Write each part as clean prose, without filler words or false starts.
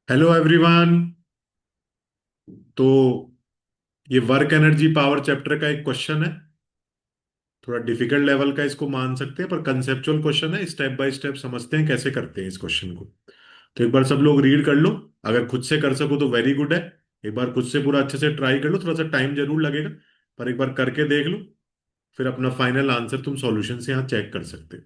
Hello everyone. तो ये work energy power chapter का एक क्वेश्चन है। थोड़ा डिफिकल्ट लेवल का इसको मान सकते हैं, पर कंसेप्चुअल क्वेश्चन है। स्टेप बाय स्टेप समझते हैं कैसे करते हैं इस क्वेश्चन को। तो एक बार सब लोग रीड कर लो। अगर खुद से कर सको तो वेरी गुड है। एक बार खुद से पूरा अच्छे से ट्राई कर लो, थोड़ा सा टाइम जरूर लगेगा, पर एक बार करके देख लो। फिर अपना फाइनल आंसर तुम सॉल्यूशन से यहाँ चेक कर सकते हो।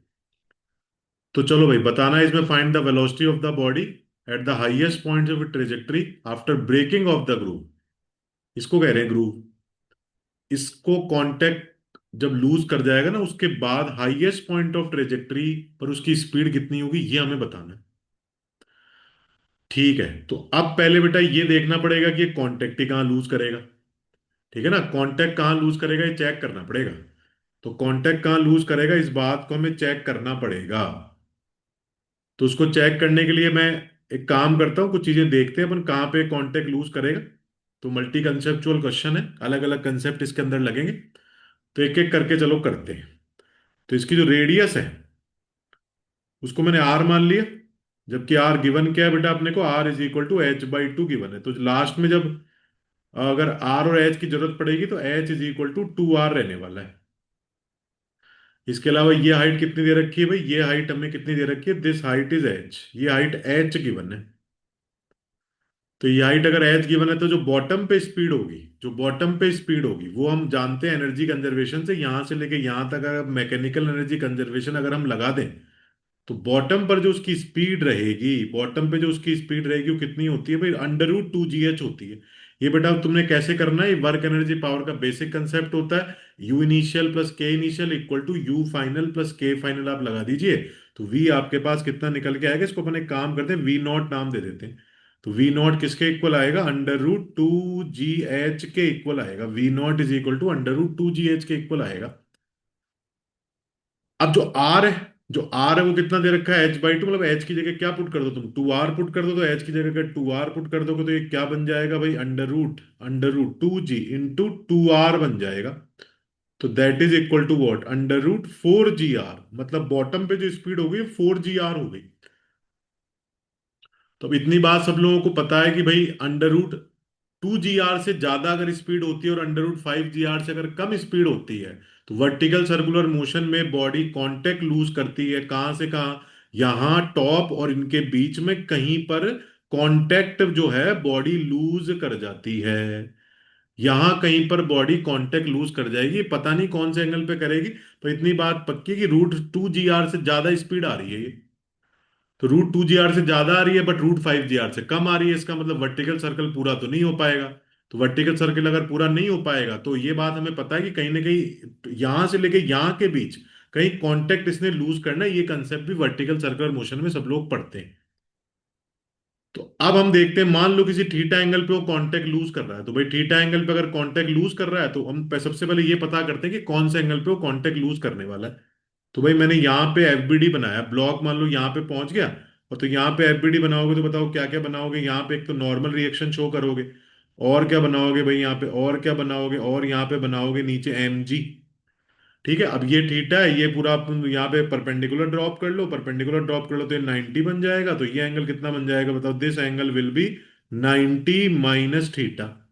तो चलो भाई, बताना है इसमें, find the velocity of the body at the highest point of trajectory after breaking off the groove. इसको कह रहे हैं ग्रूव। इसको कांटेक्ट जब लूज कर जाएगा ना, उसके बाद हाईएस्ट पॉइंट ऑफ ट्रेजेक्टरी पर उसकी स्पीड कितनी होगी, ये हमें बताना है। ठीक है, तो अब पहले बेटा ये देखना पड़ेगा कि ये कांटेक्ट ही कहाँ लूज करेगा। ठीक है ना, कांटेक्ट कहाँ लूज करेगा ये चेक करना पड़ेगा। तो कांटेक्ट कहाँ लूज करेगा इस बात को हमें चेक करना पड़ेगा। तो उसको चेक करने के लिए मैं एक काम करता हूँ, कुछ चीजें देखते हैं अपन कहाँ पे कांटेक्ट लूज करेगा। तो मल्टी कंसेप्चुअल क्वेश्चन है, अलग अलग कंसेप्ट इसके अंदर लगेंगे। तो एक एक करके चलो करते हैं। तो इसकी जो रेडियस है उसको मैंने आर मान लिया। जबकि आर गिवन क्या है बेटा अपने को, r is equal to h/2 given है। तो लास्ट में जब अगर आर और एच की जरूरत पड़ेगी तो H is equal to 2r रहने वाला है। इसके अलावा ये हाइट कितनी दे रखी है भाई, ये हाइट हमें कितनी दे रखी है, दिस हाइट इज एच, ये हाइट एच गिवन है। तो ये हाइट अगर एच गिवन है तो जो बॉटम पे स्पीड होगी, जो बॉटम पे स्पीड होगी वो हम जानते हैं एनर्जी कंजर्वेशन से, यहां से लेके यहां तक अगर मैकेनिकल एनर्जी कंजर्वेशन अगर हम लगा दें तो बॉटम पर जो उसकी स्पीड रहेगी, बॉटम पे जो उसकी स्पीड रहेगी वो कितनी होती है भाई, √2gh होती है। ये बेटा तुमने कैसे करना है, ये वर्क एनर्जी पावर का बेसिक कंसेप्ट होता है। U initial plus K initial equal to U final plus K final आप लगा दीजिए। तो वी आपके पास कितना निकल के आएगा, इसको अपन एक काम करते हैं, वी नॉट नाम दे देते हैं। तो वी नॉट किसके इक्वल आएगा, √2gh के इक्वल आएगा। V naught is equal to √2gh के इक्वल आएगा। अब जो आर है, जो आर है वो कितना दे रखा है, h/2, मतलब एच की जगह क्या पुट कर दो तुम, 2r पुट कर दो। तो एच की जगह अगर 2r पुट कर दोगे तो ये क्या बन जाएगा भाई, under root 2g into 2r बन जाएगा। तो that is equal to what, √4gr। मतलब बॉटम पे जो स्पीड होगी 4gr हो गई। तो अब इतनी बात सब लोगों को पता है कि भाई √2gr से ज्यादा अगर स्पीड होती है और √5gr से अगर कम स्पीड होती है तो वर्टिकल सर्कुलर मोशन में बॉडी कांटेक्ट लूज करती है। कहां से कहां, यहां टॉप और इनके बीच में कहीं पर कांटेक्ट जो है बॉडी लूज कर जाती है। यहां कहीं पर बॉडी कांटेक्ट लूज कर जाएगी, पता नहीं कौन से एंगल पे करेगी। तो इतनी बात पक्की कि √2gr से ज्यादा स्पीड आ रही है ये। तो √2gr से ज्यादा आ रही है बट √5gr से कम आ रही है, इसका मतलब वर्टिकल सर्कल पूरा तो नहीं हो पाएगा। तो वर्टिकल सर्कल अगर पूरा नहीं हो पाएगा तो ये बात हमें पता है कि कहीं ना कहीं यहां से लेके यहां के बीच कहीं कांटेक्ट इसने लूज करना है। ये कंसेप्ट भी वर्टिकल सर्कुलर मोशन में सब लोग पढ़ते हैं। तो अब हम देखते हैं, मान लो किसी थीटा एंगल पे वो कांटेक्ट लूज कर रहा है। तो भाई थीटा एंगल पे अगर कांटेक्ट लूज कर रहा है तो हम सबसे पहले ये पता करते हैं कि कौन से एंगल पे वो कांटेक्ट लूज करने वाला है। तो भाई मैंने यहाँ पे एफबीडी बनाया, ब्लॉक मान लो यहाँ पे पहुंच गया। और तो यहाँ पे एफबीडी बनाओगे तो बताओ क्या क्या बनाओगे, यहाँ पे एक तो नॉर्मल रिएक्शन शो करोगे। और क्या बनाओगे भाई यहाँ पे, और क्या बनाओगे, और यहाँ पे बनाओगे नीचे mg। ठीक है, अब ये थीटा है, ये पूरा तुम यहाँ पे परपेंडिकुलर ड्रॉप कर लो, परपेंडिकुलर ड्रॉप कर लो तो ये 90 बन जाएगा। तो ये एंगल कितना बन जाएगा बताओ, this angle will be 90 minus theta.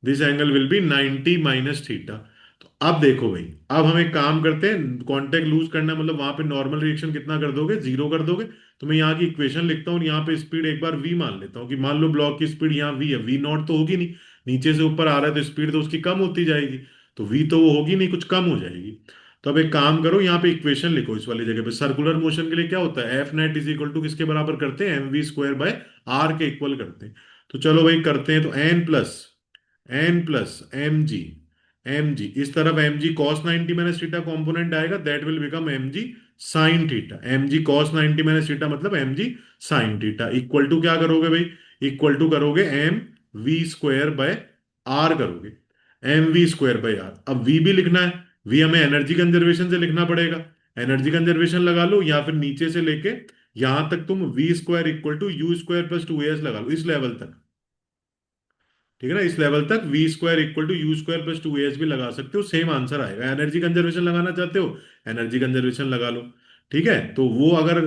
This angle will be 90 minus theta. तो अब देखो भाई, अब हम एक काम करते हैं, कांटेक्ट लूज करना है, मतलब वहां पे नॉर्मल रिएक्शन कितना कर दोगे, जीरो कर दोगे। तो मैं यहाँ की इक्वेशन लिखता हूँ और यहाँ पे स्पीड एक बार v मान लेता हूँ कि मान लो ब्लॉक की स्पीड यहाँ v है, v नॉट तो होगी नहीं, नीचे से ऊपर आ रहा है तो स्पीड तो उसकी कम होती जाएगी। तो v तो वो होगी नहीं, कुछ कम हो जाएगी। तो अब एक काम करो, यहाँ पे इक्वेशन लिखो इस वाली जगह पे। सर्कुलर मोशन के लिए क्या होता है, F net is equal to किसके बराबर करते हैं, mv² बाय r के इक्वल करते हैं। तो चलो भाई करते हैं, तो n प्लस एम जी इस तरफ, M G cos 90 minus theta component आएगा, that will become M ji sine theta. M G cos 90 minus theta मतलब M ji sine theta equal to क्या करोगे भाई, इक्वल टू करोगे mv² बाय r करोगे। mv² bye r, अब v भी लिखना है। v हमें एनर्जी कंजर्वेशन से लिखना पड़ेगा। एनर्जी कंजर्वेशन लगा लो या फिर नीचे से लेके यहां तक तुम v² equal to u² + 2as लगा लो, इस लेवल तक। ठीक है ना, इस लेवल तक v² equal to u² + 2as भी लगा सकते हो, सेम आंसर आएगा। एनर्जी कंजर्वेशन लगाना चाहते हो, एनर्जी कंजर्वेशन लगा लो। ठीक है, तो वो अगर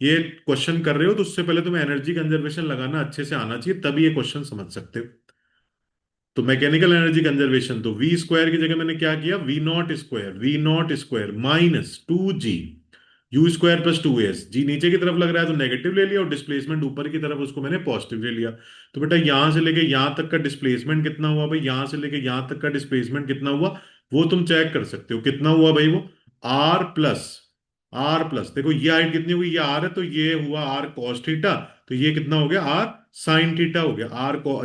ये क्वेश्चन कर रहे हो तो उससे पहले तुम्हें एनर्जी कंजर्वेशन लगाना अच्छे से आना चाहिए, तभी ये क्वेश्चन समझ सकते हो। तो मैकेनिकल एनर्जी कंजर्वेशन, तो वी स्क्वायर की जगह मैंने क्या किया, v not square minus 2g u square plus 2s। G नीचे की तरफ लग रहा है तो नेगेटिव ले लिया, और डिस्प्लेसमेंट ऊपर की तरफ उसको मैंने पॉजिटिव ले लिया। तो बेटा यहां से लेके यहां तक का डिस्प्लेसमेंट कितना हुआ भाई, यहां से लेके यहां तक का डिस्प्लेसमेंट कितना हुआ, वो तुम चेक कर सकते हो कितना हुआ भाई, वो आर प्लस देखो ये हाइट कितनी हुई, ये आर है तो ये हुआ आर कॉस थीटा, तो ये कितना हो गया आर साइन थीटा हो गया,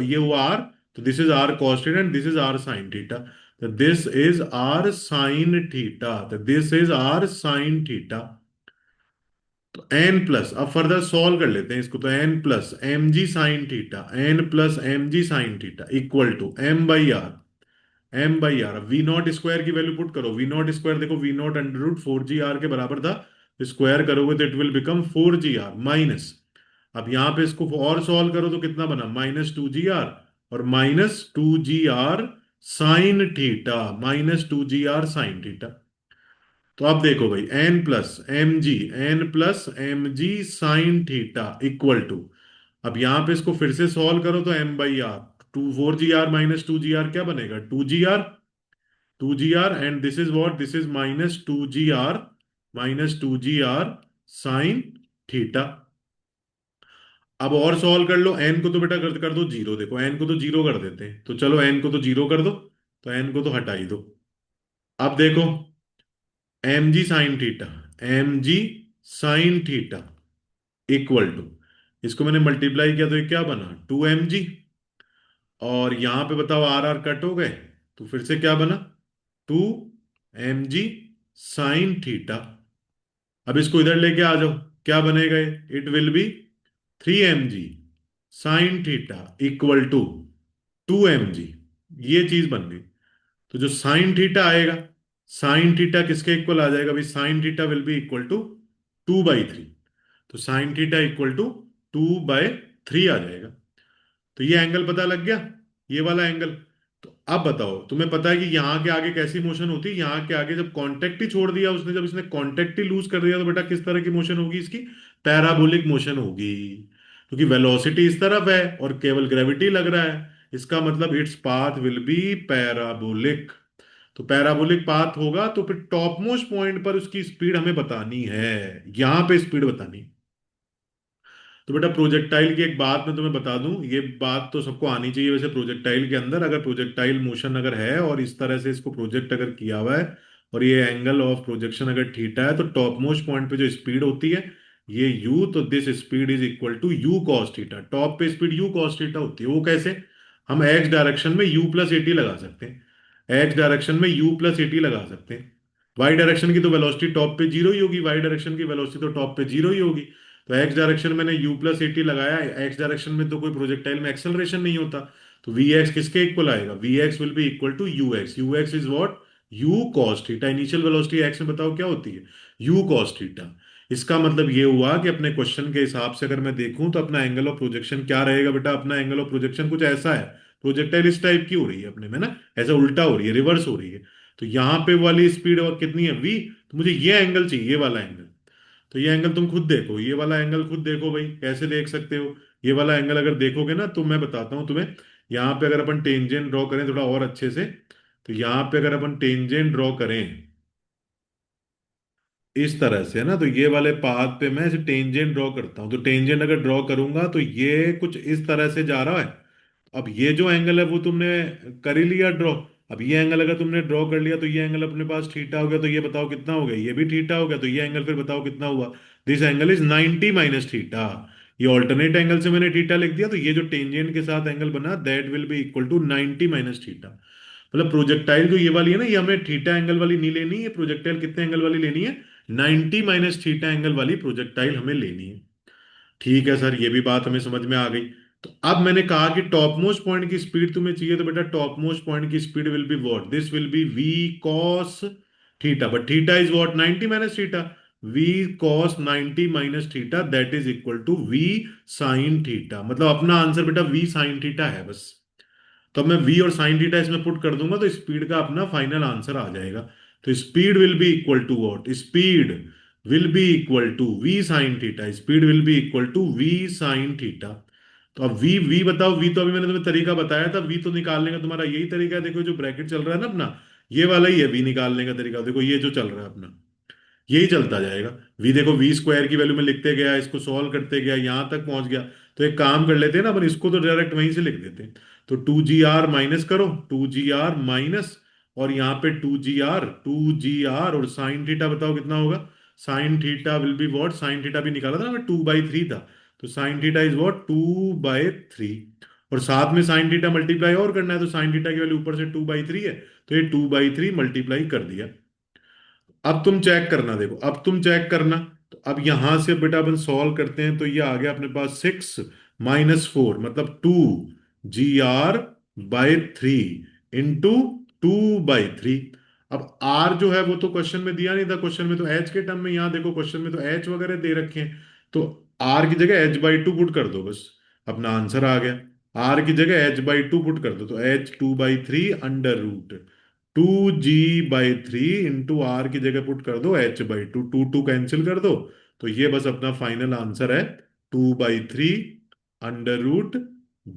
ये हुआ आर, तो this is R cos theta and this is R sine theta, तो this is R sine theta, तो this is R sine theta. तो एन प्लस, अब फर्दर सॉल्व कर लेते हैं इसको, तो N plus M G sine theta, N plus M G sine theta equal to M by R V not square की value put करो, V not square देखो V not under root 4g r के बराबर था, square करोगे तो it will become 4g r minus, अब यहां पे इसको और सॉल्व करो तो कितना बना, -2g r और -2g r sine theta, -2g r sine theta. तो अब देखो भाई N plus M G sine theta equal to, अब यहां पे इसको फिर से सॉल्व करो तो m/r, 4g r - 2g r क्या बनेगा, 2g r and this is what, this is -2g r sine theta. अब और सॉल्व कर लो, एन को तो बेटा कर दो जीरो, देखो एन को तो जीरो कर देते हैं, तो चलो एन को तो जीरो कर दो, तो एन को तो हटा ही दो। अब देखो m ji sine theta, M G sine theta equal to, इसको मैंने मल्टीप्लाई किया तो ये क्या बना 2mg, और यहां पे बताओ आर आर कट हो गए, तो फिर से क्या बना 2mg साइन थीटा। अब इसको इधर लेके आ जाओ, क्या बनेगा, it will be 3mg sine theta equal to 2mg, ये चीज बन गई। तो जो साइन थीटा आएगा, साइन थीटा किसके इक्वल आ जाएगा भाई, sine theta will be equal to 2/3, तो साइन थीटा इक्वल टू 2/3 आ जाएगा। तो ये एंगल पता लग गया, ये वाला एंगल। तो अब बताओ, तुम्हें पता है कि यहाँ के आगे कैसी मोशन होती है, यहाँ के आगे जब कांटेक्ट ही छोड़ दिया उसने, जब इसने कांटेक्ट ही लूज कर दिया, तो बेटा किस तरह की मोशन होगी इसकी, पैराबोलिक मोशन होगी, क्योंकि वेलोसिटी इस तरफ है और केवल ग्रेविटी लग रहा है, इसका मतलब its path will be parabolic. तो पैराबोलिक पाथ होगा तो फिर टॉप मोस्ट पॉइंट पर उसकी स्पीड हमें बतानी है, यहां पे स्पीड बतानी है। तो बेटा प्रोजेक्टाइल की एक बात मैं तुम्हें बता दूं, ये बात तो सबको आनी चाहिए वैसे, प्रोजेक्टाइल के अंदर अगर प्रोजेक्टाइल मोशन अगर है और इस तरह से इसको प्रोजेक्ट अगर किया हुआ है, और ये एंगल ऑफ प्रोजेक्शन अगर थीटा है, तो टॉप मोस्ट पॉइंट पे जो स्पीड होती है ये u, तो this speed is equal to u cos theta, top पे स्पीड u cos थीटा होती है। वो कैसे, हम x डायरेक्शन में u+at लगा सकते हैं, x डायरेक्शन में u+at लगा सकते हैं, y डायरेक्शन की तो वेलोसिटी टॉप पे जीरो ही होगी, y डायरेक्शन की वेलोसिटी तो टॉप पे जीरो ही होगी। तो एक्स डायरेक्शन मैंने u+at लगाया, एक्स डायरेक्शन में तो कोई प्रोजेक्टाइल में एक्सेलरेशन नहीं होता, तो वी एक्स किसके इक्वल आएगा, v x will be equal to u x is what, u cos theta, initial velocity x में बताओ क्या होती है, यू कॉस थीटा। इसका मतलब ये हुआ कि अपने क्वेश्चन के हिसाब से अगर मैं देखूं तो अपना एंगल ऑफ प्रोजेक्शन क्या रहेगा बेटा, अपना एंगल ऑफ प्रोजेक्शन कुछ ऐसा है, प्रोजेक्टाइल इस टाइप की हो रही है अपने में ना, ऐसा उल्टा हो रही है, रिवर्स हो रही है, तो यहाँ पे वाली स्पीड और कितनी है v, तो मुझे ये एंगल चाहिए, ये वाला एंगल। तो ये एंगल तुम खुद देखो, ये वाला एंगल खुद देखो भाई, कैसे देख सकते हो, ये वाला एंगल अगर देखोगे ना तो मैं बताता हूं तुम्हें, यहाँ पे अगर अपन टेंजेंट ड्रॉ करें थोड़ा और अच्छे से, तो यहाँ पे अगर अपन टेंजेंट ड्रॉ करें इस तरह से है ना, तो ये वाले पाथ पे मैं ऐसे टेंजेंट ड्रॉ करता हूँ, तो टेंजेंट अगर ड्रॉ करूंगा तो ये कुछ इस तरह से जा रहा है। अब ये जो एंगल है वो तुमने कर ही लिया ड्रॉ, अब ये एंगल अगर तुमने ड्रॉ कर लिया तो ये एंगल अपने पास थीटा हो गया, तो ये बताओ कितना हो गया, ये भी थीटा हो गया, तो ये एंगल फिर बताओ कितना हुआ, this angle is 90 minus theta. ये ऑल्टरनेट एंगल से मैंने थीटा लिख दिया, तो ये जो टेंजेंट के साथ एंगल बना that will be equal to 90 minus theta. मतलब प्रोजेक्टाइल जो ये वाली है ना, ये हमें थीटा एंगल वाली नहीं लेनी है, प्रोजेक्टाइल कितने एंगल वाली लेनी है, 90 माइनस थीटा एंगल वाली प्रोजेक्टाइल हमें लेनी है। ठीक है सर, ये भी बात हमें समझ में आ गई। तो अब मैंने कहा कि टॉप मोस्ट पॉइंट की स्पीड तुम्हें चाहिए, तो बेटा टॉप मोस्ट पॉइंट की speed will be what, this will be v cos theta, but theta is what 90 minus theta, v cos 90 minus theta that is equal to v sin theta, मतलब अपना answer बेटा v sin theta है बस। तो अब मैं v और sin theta इसमें पुट कर दूंगा तो स्पीड का अपना फाइनल आंसर आ जाएगा। तो speed will be equal to what, speed will be equal to v sine theta, speed will be equal to v sine theta. तो अब वी बताओ, वी तो अभी मैंने तुम्हें तरीका बताया था, वी तो निकालने का तुम्हारा यही तरीका है, देखो जो ब्रैकेट चल रहा है ना अपना, ये वाला ही है वी निकालने का तरीका, देखो ये जो चल रहा है अपना, यही चलता जाएगा। वी देखो वी स्क्वायर की वैल्यू में लिखते गया, इसको सॉल्व करते गया, यहां तक पहुंच गया। तो एक काम कर लेते हैं ना अपन, इसको तो डायरेक्ट वहीं से लिख देते हैं। तो 2 GR माइनस करो, 2 GR माइनस, और यहाँ पे 2 GR, 2 GR और साइन थीटा बताओ कितना होगा। Sign theta will be what, sine theta भी निकाला था ना, 2/3 था। तो साइन थीटा इज वॉट, 2/3। और साथ में साइन थीटा मल्टीप्लाई और करना है, तो साइन थीटा की वैल्यू ऊपर से 2/3 है, तो ये 2/3 मल्टीप्लाई कर दिया। अब तुम चेक करना, देखो अब तुम चेक करना। तो अब यहां से बेटा अपन सॉल्व करते हैं, तो ये आ गया अपने पास 6 - 4 मतलब 2 GR/3 इंटू 2/3। अब आर जो है वो तो क्वेश्चन में दिया नहीं था, क्वेश्चन में तो एच के टर्म में, यहाँ देखो क्वेश्चन में तो एच वगैरह दे रखे हैं। तो आर की जगह H/2 पुट कर दो, बस अपना आंसर आ गया। आर की जगह H/2 पुट कर दो, तो H2/3 under root 2G/3 into are की जगह पुट कर दो H/2, टू टू कैंसिल कर दो। तो ये बस अपना फाइनल आंसर है, 2/3 अंडर रूट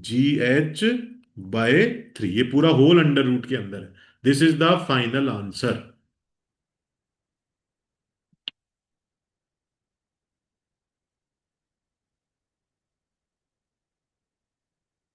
GH/3, ये पूरा होल अंडर रूट के अंदर है। This is the final answer.